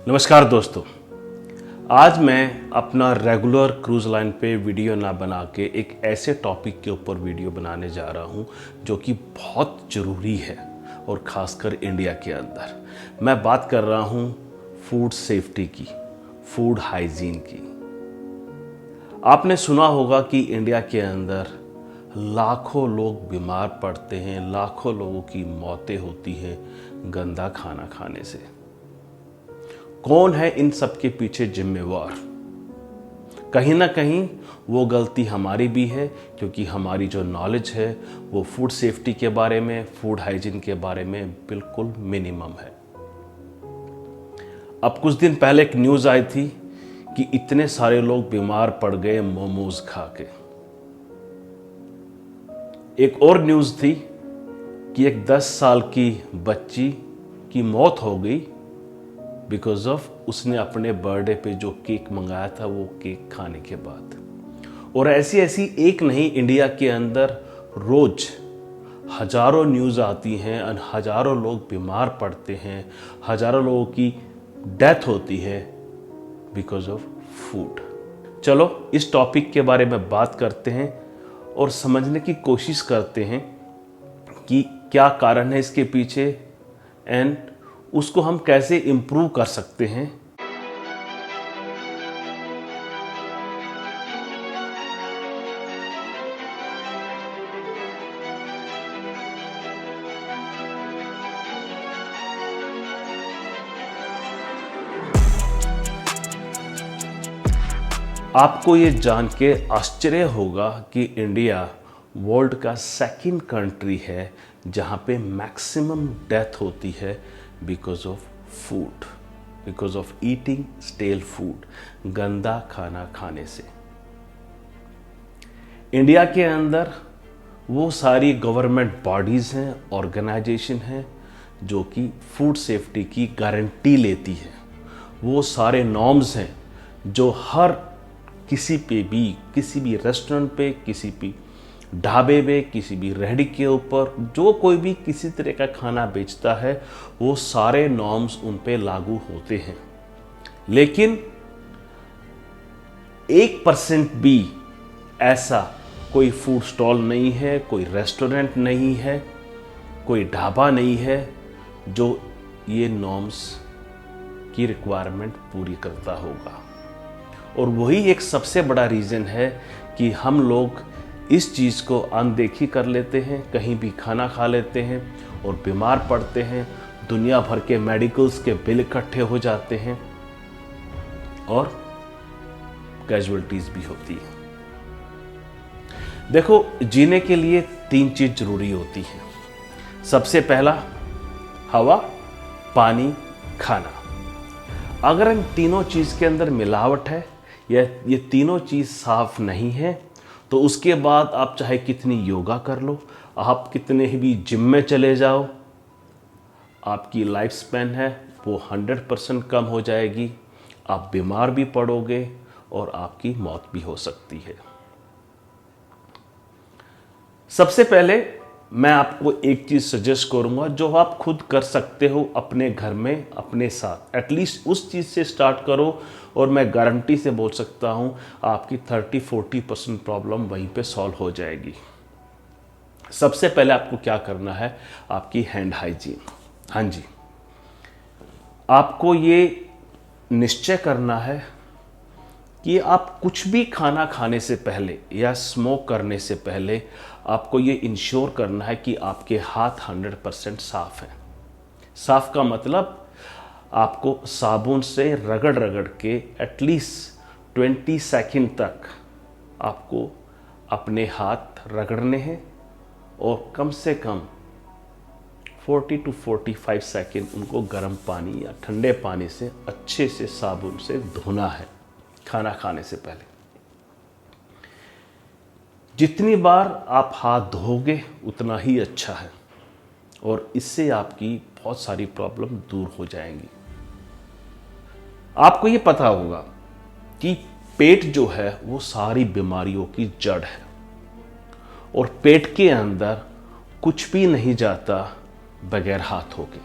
नमस्कार दोस्तों, आज मैं अपना रेगुलर क्रूज़ लाइन पे वीडियो ना बना के एक ऐसे टॉपिक के ऊपर वीडियो बनाने जा रहा हूँ जो कि बहुत ज़रूरी है और ख़ासकर इंडिया के अंदर। मैं बात कर रहा हूँ फूड सेफ्टी की, फूड हाइजीन की। आपने सुना होगा कि इंडिया के अंदर लाखों लोग बीमार पड़ते हैं, लाखों लोगों की मौतें होती हैं गंदा खाना खाने से। कौन है इन सब के पीछे जिम्मेवार? कहीं ना कहीं वो गलती हमारी भी है, क्योंकि हमारी जो नॉलेज है वो फूड सेफ्टी के बारे में, फूड हाइजीन के बारे में बिल्कुल मिनिमम है। अब कुछ दिन पहले एक न्यूज़ आई थी कि इतने सारे लोग बीमार पड़ गए मोमोज खा के। एक और न्यूज़ थी कि एक 10 साल की बच्ची की मौत हो गई बिकॉज ऑफ उसने अपने बर्थडे पे जो केक मंगाया था वो केक खाने के बाद। और ऐसी ऐसी एक नहीं, इंडिया के अंदर रोज हजारों न्यूज़ आती हैं और हजारों लोग बीमार पड़ते हैं, हजारों लोगों की डेथ होती है बिकॉज ऑफ फूड। चलो इस टॉपिक के बारे में बात करते हैं और समझने की कोशिश करते हैं कि क्या कारण है इसके पीछे एंड उसको हम कैसे इम्प्रूव कर सकते हैं। आपको ये जान के आश्चर्य होगा कि इंडिया वर्ल्ड का सेकंड कंट्री है जहाँ पे मैक्सिमम डेथ होती है because of food, because of eating stele food, गंदा खाना खाने से। इंडिया के अंदर वो सारी गवर्नमेंट बॉडीज़ हैं, ऑर्गेनाइजेशन हैं जो कि फूड सेफ्टी की गारंटी लेती है। वो सारे नॉर्म्स हैं जो हर किसी पे भी, किसी भी रेस्टोरेंट पे, किसी भी ढाबे में, किसी भी रेहड़ी के ऊपर जो कोई भी किसी तरह का खाना बेचता है वो सारे नॉर्म्स उन पे लागू होते हैं। लेकिन 1% भी ऐसा कोई फूड स्टॉल नहीं है, कोई रेस्टोरेंट नहीं है, कोई ढाबा नहीं है जो ये नॉर्म्स की रिक्वायरमेंट पूरी करता होगा। और वही एक सबसे बड़ा रीज़न है कि हम लोग इस चीज़ को अनदेखी कर लेते हैं, कहीं भी खाना खा लेते हैं और बीमार पड़ते हैं। दुनिया भर के मेडिकल्स के बिल इकट्ठे हो जाते हैं और कैजुअलिटीज भी होती है। देखो, जीने के लिए 3 चीज़ जरूरी होती है। सबसे पहला हवा, पानी, खाना। अगर इन तीनों चीज़ के अंदर मिलावट है या ये तीनों चीज़ साफ नहीं है तो उसके बाद आप चाहे कितनी योगा कर लो, आप कितने भी जिम में चले जाओ, आपकी लाइफ स्पैन है वो 100% कम हो जाएगी, आप बीमार भी पड़ोगे और आपकी मौत भी हो सकती है। सबसे पहले मैं आपको एक चीज़ सजेस्ट करूंगा जो आप खुद कर सकते हो अपने घर में अपने साथ। एटलीस्ट उस चीज़ से स्टार्ट करो और मैं गारंटी से बोल सकता हूं आपकी 30-40% प्रॉब्लम वहीं पे सॉल्व हो जाएगी। सबसे पहले आपको क्या करना है, आपकी हैंड हाइजीन। हाँ जी, आपको ये निश्चय करना है कि आप कुछ भी खाना खाने से पहले या स्मोक करने से पहले आपको ये इंश्योर करना है कि आपके हाथ 100% साफ हैं। साफ का मतलब आपको साबुन से रगड़ रगड़ के एटलीस्ट 20 सेकंड तक आपको अपने हाथ रगड़ने हैं और कम से कम 40 to 45 सेकंड उनको गर्म पानी या ठंडे पानी से अच्छे से साबुन से धोना है खाना खाने से पहले। जितनी बार आप हाथ धोगे उतना ही अच्छा है और इससे आपकी बहुत सारी प्रॉब्लम दूर हो जाएंगी। आपको ये पता होगा कि पेट जो है वो सारी बीमारियों की जड़ है और पेट के अंदर कुछ भी नहीं जाता बगैर हाथों के।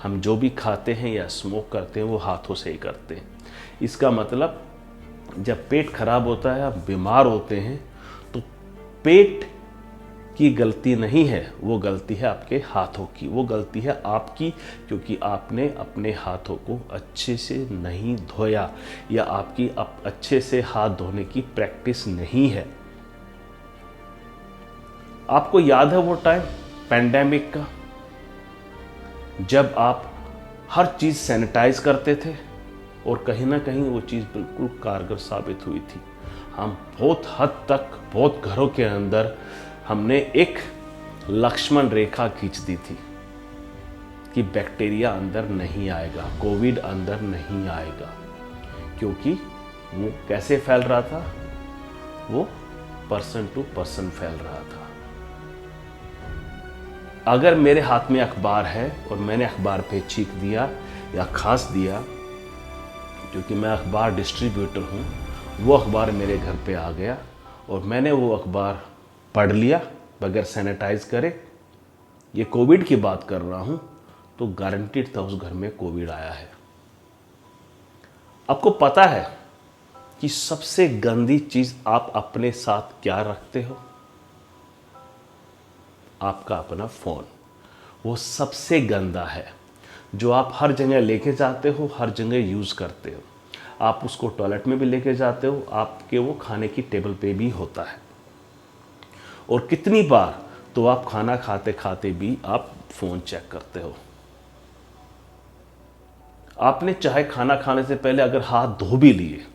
हम जो भी खाते हैं या स्मोक करते हैं वो हाथों से ही करते हैं। इसका मतलब जब पेट खराब होता है, आप बीमार होते हैं, तो पेट की गलती नहीं है, वो गलती है आपके हाथों की, वो गलती है आपकी, क्योंकि आपने अपने हाथों को अच्छे से नहीं धोया या आपकी अच्छे से हाथ धोने की प्रैक्टिस नहीं है। आपको याद है वो टाइम पैंडेमिक का, जब आप हर चीज़ सैनिटाइज करते थे और कहीं ना कहीं वो चीज़ बिल्कुल कारगर साबित हुई थी। हम बहुत हद तक, बहुत घरों के अंदर हमने एक लक्ष्मण रेखा खींच दी थी कि बैक्टीरिया अंदर नहीं आएगा, कोविड अंदर नहीं आएगा, क्योंकि वो कैसे फैल रहा था, वो पर्सन टू पर्सन फैल रहा था। अगर मेरे हाथ में अखबार है और मैंने अखबार पे छींक दिया या खांस दिया, क्योंकि मैं अखबार डिस्ट्रीब्यूटर हूँ, वो अखबार मेरे घर पे आ गया और मैंने वो अखबार पढ़ लिया बगैर सैनिटाइज करे, ये कोविड की बात कर रहा हूँ, तो गारंटीड था उस घर में कोविड आया है। आपको पता है कि सबसे गंदी चीज़ आप अपने साथ क्या रखते हो? आपका अपना फ़ोन। वो सबसे गंदा है, जो आप हर जगह लेके जाते हो, हर जगह यूज़ करते हो। आप उसको टॉयलेट में भी लेके जाते हो, आपके वो खाने की टेबल पे भी होता है। और कितनी बार तो आप खाना खाते खाते भी आप फ़ोन चेक करते हो। आपने चाहे खाना खाने से पहले अगर हाथ धो भी लिए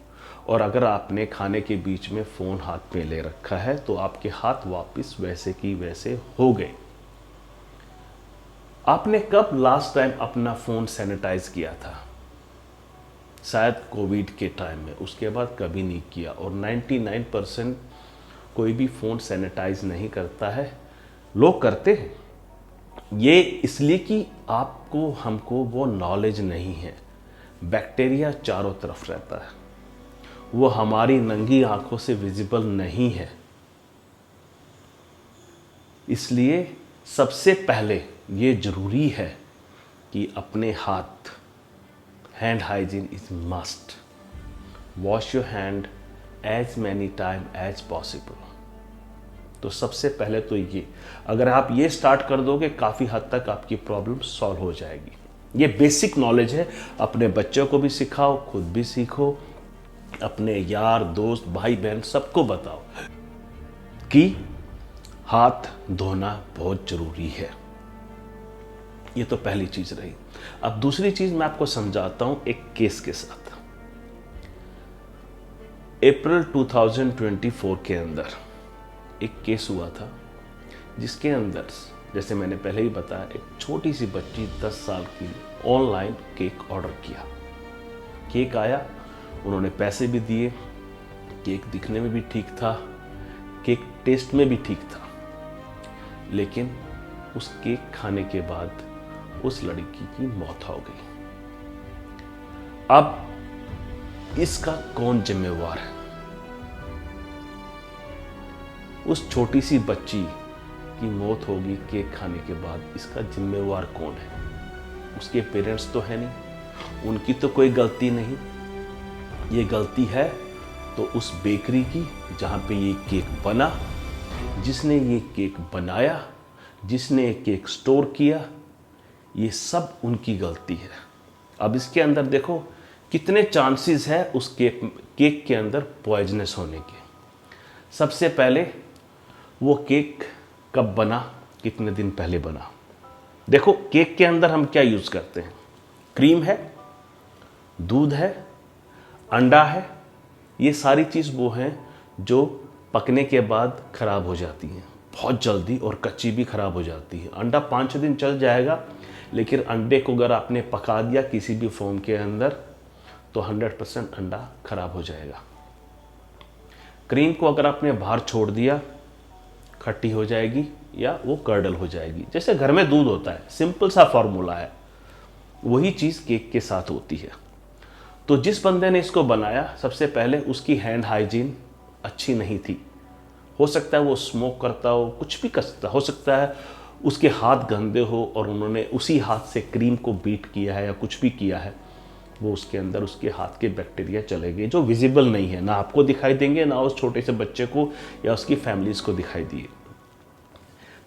और अगर आपने खाने के बीच में फ़ोन हाथ में ले रखा है, तो आपके हाथ वापस वैसे की वैसे हो गए। आपने कब लास्ट टाइम अपना फ़ोन सैनिटाइज किया था? शायद कोविड के टाइम में, उसके बाद कभी नहीं किया। और 99% कोई भी फ़ोन सैनिटाइज नहीं करता है। लोग करते हैं ये इसलिए कि आपको, हमको वो नॉलेज नहीं है। बैक्टीरिया चारों तरफ रहता है, वो हमारी नंगी आंखों से विजिबल नहीं है। इसलिए सबसे पहले ये ज़रूरी है कि अपने हाथ, hand hygiene is must. Wash your hand as many time as possible. तो सबसे पहले तो ये, अगर आप ये स्टार्ट कर दोगे, काफ़ी हद तक आपकी प्रॉब्लम सॉल्व हो जाएगी। ये बेसिक नॉलेज है, अपने बच्चों को भी सिखाओ, खुद भी सीखो, अपने यार दोस्त भाई बहन सबको बताओ कि हाथ धोना बहुत ज़रूरी है। ये तो पहली चीज़ रही। अब दूसरी चीज़ मैं आपको समझाता हूँ एक केस के साथ। अप्रैल 2024 के अंदर एक केस हुआ था, जिसके अंदर, जैसे मैंने पहले ही बताया, एक छोटी सी बच्ची 10 साल की ऑनलाइन केक ऑर्डर किया। केक आया, उन्होंने पैसे भी दिए, केक दिखने में भी ठीक था, केक टेस्ट में भी ठीक था, लेकिन उस केक खाने के बाद उस लड़की की मौत हो गई। अब इसका कौन जिम्मेवार है? उस छोटी सी बच्ची की मौत होगी केक खाने के बाद, इसका जिम्मेवार कौन है? उसके पेरेंट्स तो है नहीं, उनकी तो कोई गलती नहीं। ये गलती है तो उस बेकरी की जहाँ पे ये केक बना, जिसने ये केक बनाया, जिसने ये केक स्टोर किया, ये सब उनकी गलती है। अब इसके अंदर देखो कितने चांसेस है उस केक के अंदर पॉइजनस होने के। सबसे पहले वो केक कब बना, कितने दिन पहले बना। देखो केक के अंदर हम क्या यूज़ करते हैं? क्रीम है, दूध है, अंडा है। ये सारी चीज़ वो हैं जो पकने के बाद ख़राब हो जाती हैं बहुत जल्दी, और कच्ची भी ख़राब हो जाती है। अंडा 5-6 दिन चल जाएगा, लेकिन अंडे को अगर आपने पका दिया किसी भी फॉर्म के अंदर, तो 100% अंडा ख़राब हो जाएगा। क्रीम को अगर आपने बाहर छोड़ दिया, खट्टी हो जाएगी या वो कर्डल हो जाएगी। जैसे घर में दूध होता है, सिंपल सा फॉर्मूला है, वही चीज़ केक के साथ होती है। तो जिस बंदे ने इसको बनाया, सबसे पहले उसकी हैंड हाइजीन अच्छी नहीं थी। हो सकता है वो स्मोक करता हो, कुछ भी कर सकता हो सकता है उसके हाथ गंदे हो और उन्होंने उसी हाथ से क्रीम को बीट किया है या कुछ भी किया है, वो उसके अंदर उसके हाथ के बैक्टीरिया चले गए जो विजिबल नहीं है, ना आपको दिखाई देंगे ना उस छोटे से बच्चे को या उसकी फैमिलीज को दिखाई दिए।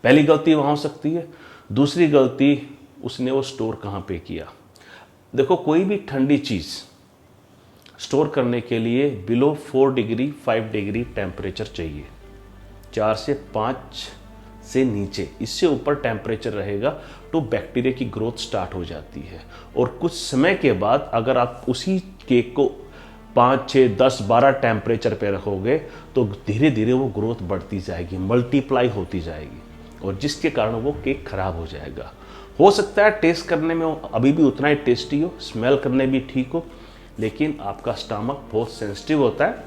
पहली गलती वहाँ हो सकती है। दूसरी गलती, उसने वो स्टोर कहाँ पे किया। देखो, कोई भी ठंडी चीज़ स्टोर करने के लिए बिलो 4 डिग्री 5 डिग्री टेम्परेचर चाहिए। 4 से 5 से नीचे, इससे ऊपर टेम्परेचर रहेगा तो बैक्टीरिया की ग्रोथ स्टार्ट हो जाती है। और कुछ समय के बाद अगर आप उसी केक को 5, 6, 10, 12 टेम्परेचर पे रखोगे तो धीरे धीरे वो ग्रोथ बढ़ती जाएगी, मल्टीप्लाई होती जाएगी, और जिसके कारण वो केक खराब हो जाएगा। हो सकता है टेस्ट करने में अभी भी उतना ही टेस्टी हो, स्मेल करने भी ठीक हो, लेकिन आपका स्टमक बहुत सेंसिटिव होता है,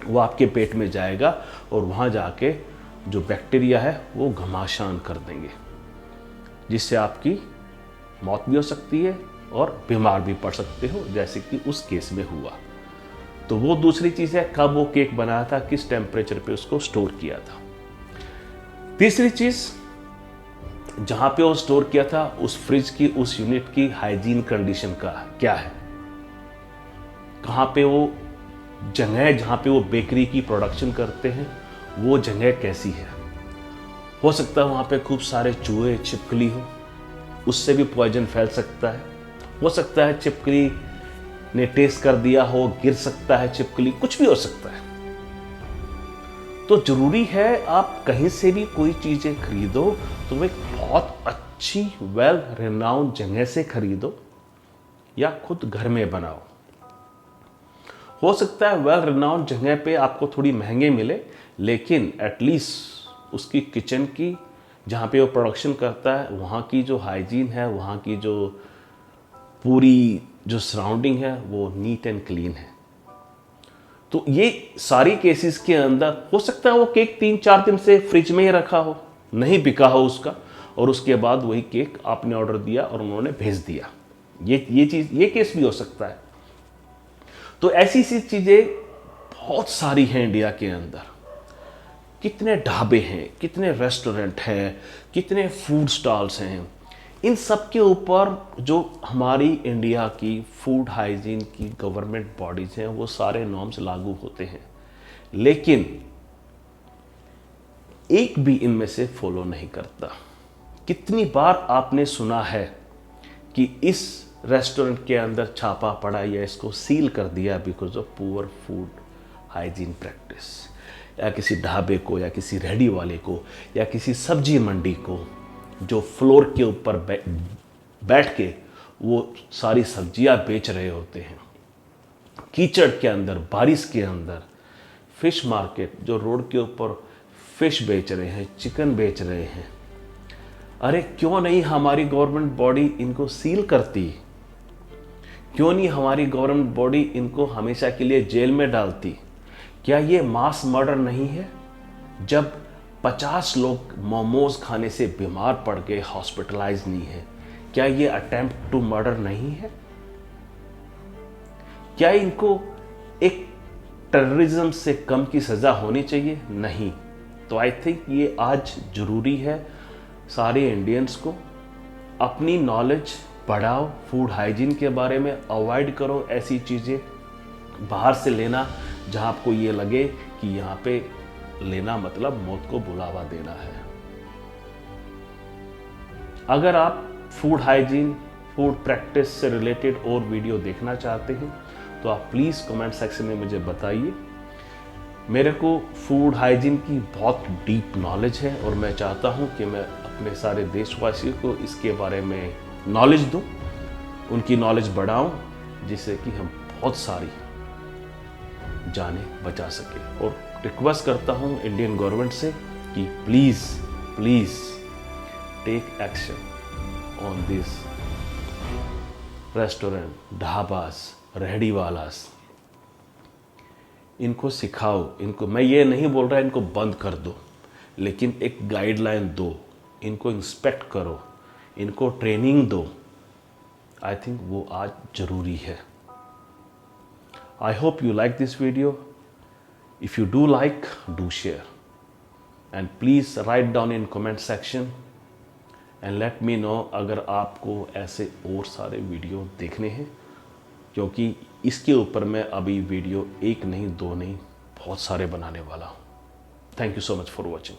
वो आपके पेट में जाएगा और वहाँ जाके जो बैक्टीरिया है वो घमासान कर देंगे, जिससे आपकी मौत भी हो सकती है और बीमार भी पड़ सकते हो, जैसे कि उस केस में हुआ। तो वो दूसरी चीज़ है, कब वो केक बनाया था, किस टेम्परेचर पे उसको स्टोर किया था। तीसरी चीज़, जहाँ पे वो स्टोर किया था उस फ्रिज की, उस यूनिट की हाइजीन कंडीशन का क्या है, कहाँ पे वो जगह जहाँ पे वो बेकरी की प्रोडक्शन करते हैं वो जगह कैसी है। हो सकता है वहाँ पे खूब सारे चूहे छिपकली हो, उससे भी पॉइजन फैल सकता है। हो सकता है छिपकली ने टेस्ट कर दिया हो, गिर सकता है छिपकली, कुछ भी हो सकता है। तो जरूरी है आप कहीं से भी कोई चीज़ें खरीदो तो वो एक बहुत अच्छी वेल रिनाउंड जगह से खरीदो या खुद घर में बनाओ। हो सकता है वेल रिनाउंड जगह पे आपको थोड़ी महंगे मिले, लेकिन एटलीस्ट उसकी किचन की, जहाँ पे वो प्रोडक्शन करता है, वहाँ की जो हाइजीन है, वहाँ की जो पूरी जो सराउंडिंग है वो नीट एंड क्लीन है। तो ये सारी केसेस के अंदर हो सकता है वो केक 3-4 दिन से फ्रिज में ही रखा हो, नहीं बिका हो उसका, और उसके बाद वही केक आपने ऑर्डर दिया और उन्होंने भेज दिया। ये केस भी हो सकता है। तो ऐसी सी चीज़ें बहुत सारी हैं इंडिया के अंदर। कितने ढाबे हैं, कितने रेस्टोरेंट हैं, कितने फूड स्टॉल्स हैं। इन सब के ऊपर जो हमारी इंडिया की फूड हाइजीन की गवर्नमेंट बॉडीज़ हैं वो सारे नॉर्म्स लागू होते हैं, लेकिन एक भी इनमें से फॉलो नहीं करता। कितनी बार आपने सुना है कि इस रेस्टोरेंट के अंदर छापा पड़ा या इसको सील कर दिया because of poor food hygiene practice, या किसी ढाबे को या किसी रेहड़ी वाले को या किसी सब्जी मंडी को जो फ्लोर के ऊपर बैठ के वो सारी सब्जियां बेच रहे होते हैं, कीचड़ के अंदर, बारिश के अंदर, फिश मार्केट जो रोड के ऊपर फिश बेच रहे हैं, चिकन बेच रहे हैं। अरे क्यों नहीं हमारी गवर्नमेंट बॉडी इनको सील करती? क्यों नहीं हमारी गवर्नमेंट बॉडी इनको हमेशा के लिए जेल में डालती? क्या ये मास मर्डर नहीं है? जब 50 लोग मोमोज खाने से बीमार पड़ गए, हॉस्पिटलाइज नहीं है, क्या ये अटेम्प्ट टू मर्डर नहीं है? क्या इनको एक टेररिज्म से कम की सजा होनी चाहिए? नहीं। तो आई थिंक ये आज जरूरी है सारे इंडियंस को अपनी नॉलेज बढ़ाओ, फूड हाइजीन के बारे में अवॉइड करो ऐसी चीज़ें बाहर से लेना जहां आपको ये लगे कि यहाँ पे लेना मतलब मौत को बुलावा देना है। अगर आप फूड हाइजीन, फूड प्रैक्टिस से रिलेटेड और वीडियो देखना चाहते हैं तो आप प्लीज़ कमेंट सेक्शन में मुझे बताइए। मेरे को फूड हाइजीन की बहुत डीप नॉलेज है और मैं चाहता हूँ कि मैं अपने सारे देशवासियों को इसके बारे में नॉलेज दूँ, उनकी नॉलेज बढ़ाऊँ, जिससे कि हम बहुत सारी जानें बचा सकें। और रिक्वेस्ट करता हूँ इंडियन गवर्नमेंट से कि please please take action on this restaurant, dhabas, रेहड़ी वालास। इनको सिखाओ, इनको, मैं ये नहीं बोल रहा इनको बंद कर दो, लेकिन एक गाइडलाइन दो, इनको इंस्पेक्ट करो, इनको ट्रेनिंग दो। आई थिंक वो आज ज़रूरी है। I hope you like this video. If you do like, do share. And please write down in comment section and let me know अगर आपको ऐसे और सारे वीडियो देखने हैं, क्योंकि इसके ऊपर मैं अभी वीडियो एक नहीं, दो नहीं, बहुत सारे बनाने वाला हूँ। Thank you so much for watching.